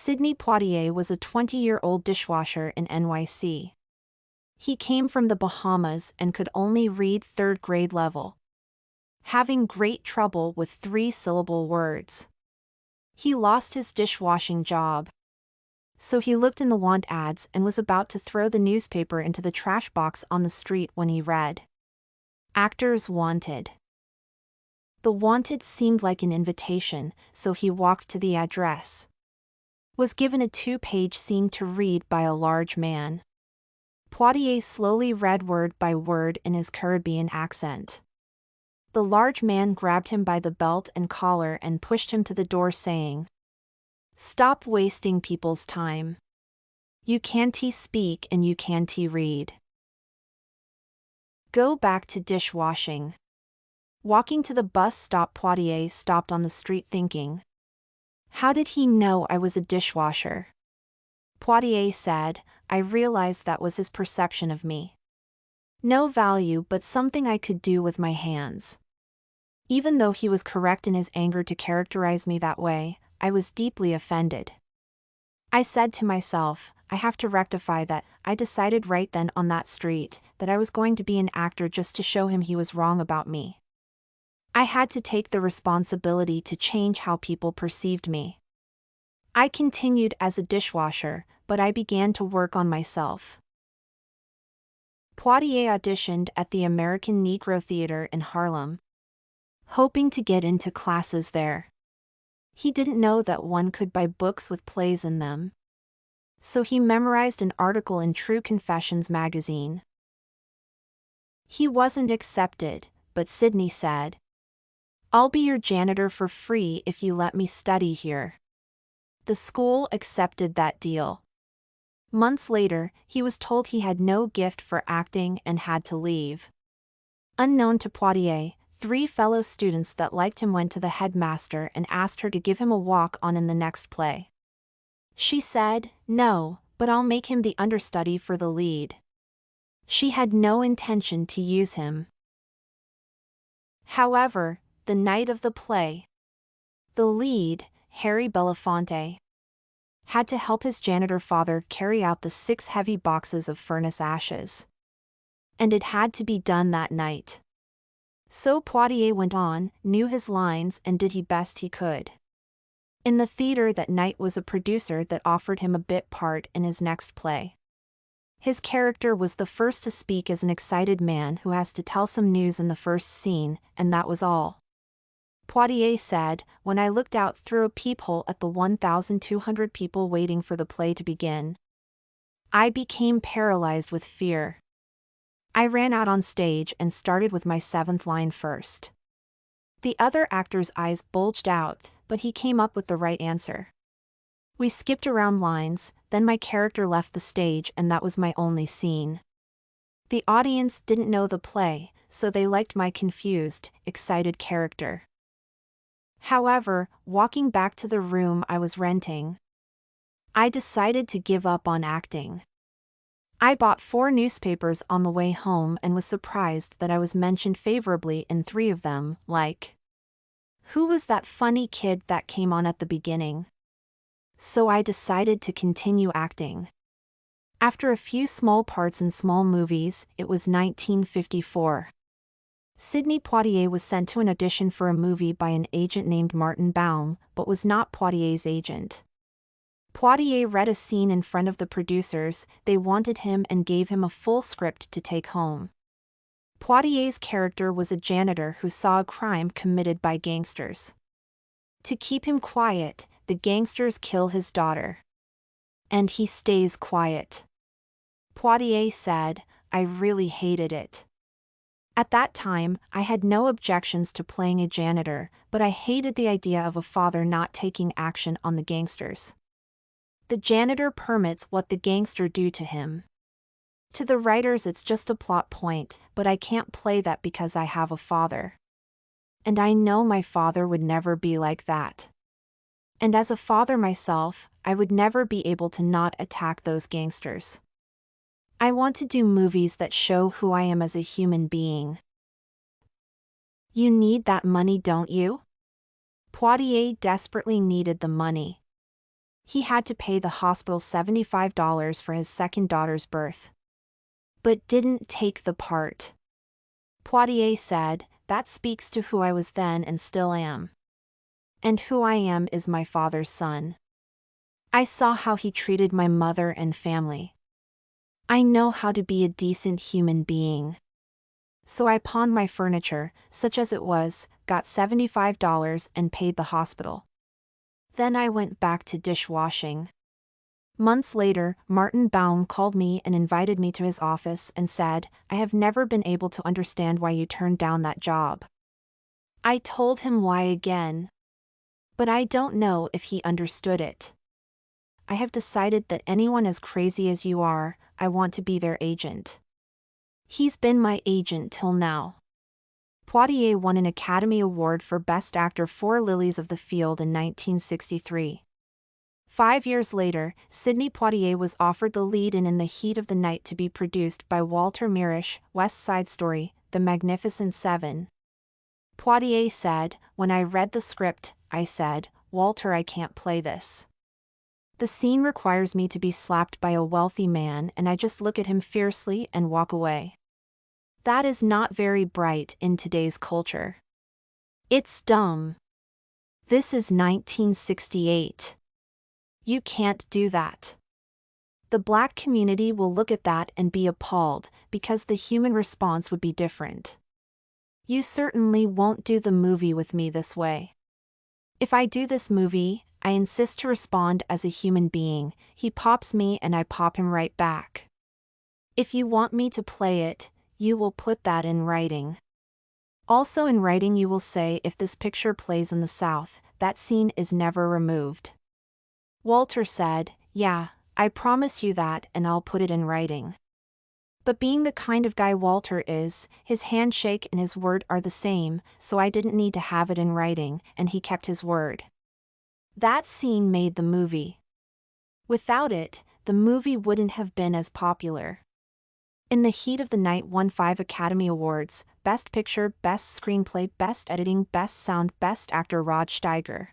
Sidney Poitier was a 20-year-old dishwasher in NYC. He came from the Bahamas and could only read third-grade level, having great trouble with three-syllable words. He lost his dishwashing job, so he looked in the want ads and was about to throw the newspaper into the trash box on the street when he read, "Actors wanted." The wanted seemed like an invitation, so he walked to the address. Was given a 2-page scene to read by a large man. Poitier slowly read word by word in his Caribbean accent. The large man grabbed him by the belt and collar and pushed him to the door, saying, "Stop wasting people's time. You can't speak and you can't read. Go back to dishwashing." Walking to the bus stop, Poitier stopped on the street thinking, "How did he know I was a dishwasher?" Poitier said, "I realized that was his perception of me. No value, but something I could do with my hands." Even though he was correct in his anger to characterize me that way, I was deeply offended. I said to myself, I have to rectify that. I decided right then on that street that I was going to be an actor just to show him he was wrong about me. I had to take the responsibility to change how people perceived me. I continued as a dishwasher, but I began to work on myself. Poitier auditioned at the American Negro Theater in Harlem, hoping to get into classes there. He didn't know that one could buy books with plays in them, so he memorized an article in True Confessions magazine. He wasn't accepted, but Sidney said, "I'll be your janitor for free if you let me study here." The school accepted that deal. Months later, he was told he had no gift for acting and had to leave. Unknown to Poitier, 3 fellow students that liked him went to the headmaster and asked her to give him a walk-on in the next play. She said, "No, but I'll make him the understudy for the lead." She had no intention to use him. However, the night of the play, the lead, Harry Belafonte, had to help his janitor father carry out the 6 heavy boxes of furnace ashes. And it had to be done that night. So Poitier went on, knew his lines and did his best he could. In the theater that night was a producer that offered him a bit part in his next play. His character was the first to speak as an excited man who has to tell some news in the first scene, and that was all. Poitier said, "When I looked out through a peephole at the 1,200 people waiting for the play to begin, I became paralyzed with fear. I ran out on stage and started with my 7th line first. The other actor's eyes bulged out, but he came up with the right answer. We skipped around lines, then my character left the stage and that was my only scene. The audience didn't know the play, so they liked my confused, excited character. However, walking back to the room I was renting, I decided to give up on acting. I bought 4 newspapers on the way home and was surprised that I was mentioned favorably in 3 of them, like, 'Who was that funny kid that came on at the beginning?' So I decided to continue acting. After a few small parts in small movies, it was 1954. Sidney Poitier was sent to an audition for a movie by an agent named Martin Baum, but was not Poitier's agent. Poitier read a scene in front of the producers, they wanted him and gave him a full script to take home. Poitier's character was a janitor who saw a crime committed by gangsters. To keep him quiet, the gangsters kill his daughter. And he stays quiet. Poitier said, "I really hated it. At that time, I had no objections to playing a janitor, but I hated the idea of a father not taking action on the gangsters. The janitor permits what the gangster do to him. To the writers it's just a plot point, but I can't play that because I have a father. And I know my father would never be like that. And as a father myself, I would never be able to not attack those gangsters. I want to do movies that show who I am as a human being." "You need that money, don't you?" Poitier desperately needed the money. He had to pay the hospital $75 for his second daughter's birth. But didn't take the part. Poitier said, "That speaks to who I was then and still am. And who I am is my father's son. I saw how he treated my mother and family. I know how to be a decent human being. So I pawned my furniture, such as it was, got $75 and paid the hospital. Then I went back to dishwashing." Months later, Martin Baum called me and invited me to his office and said, "I have never been able to understand why you turned down that job." I told him why again. But I don't know if he understood it. "I have decided that anyone as crazy as you are, I want to be their agent." He's been my agent till now. Poitier won an Academy Award for Best Actor for Lilies of the Field in 1963. 5 years later, Sidney Poitier was offered the lead in the Heat of the Night to be produced by Walter Mirisch, West Side Story, The Magnificent Seven. Poitier said, "When I read the script, I said, 'Walter, I can't play this. The scene requires me to be slapped by a wealthy man and I just look at him fiercely and walk away. That is not very bright in today's culture. It's dumb. This is 1968. You can't do that.' The Black community will look at that and be appalled, because the human response would be different. You certainly won't do the movie with me this way. If I do this movie, I insist to respond as a human being. He pops me and I pop him right back. If you want me to play it, you will put that in writing. Also in writing you will say if this picture plays in the South, that scene is never removed." Walter said, "Yeah, I promise you that and I'll put it in writing." But being the kind of guy Walter is, his handshake and his word are the same, so I didn't need to have it in writing, and he kept his word. That scene made the movie. Without it, the movie wouldn't have been as popular. In the Heat of the Night won 5 Academy Awards: Best Picture, Best Screenplay, Best Editing, Best Sound, Best Actor Rod Steiger.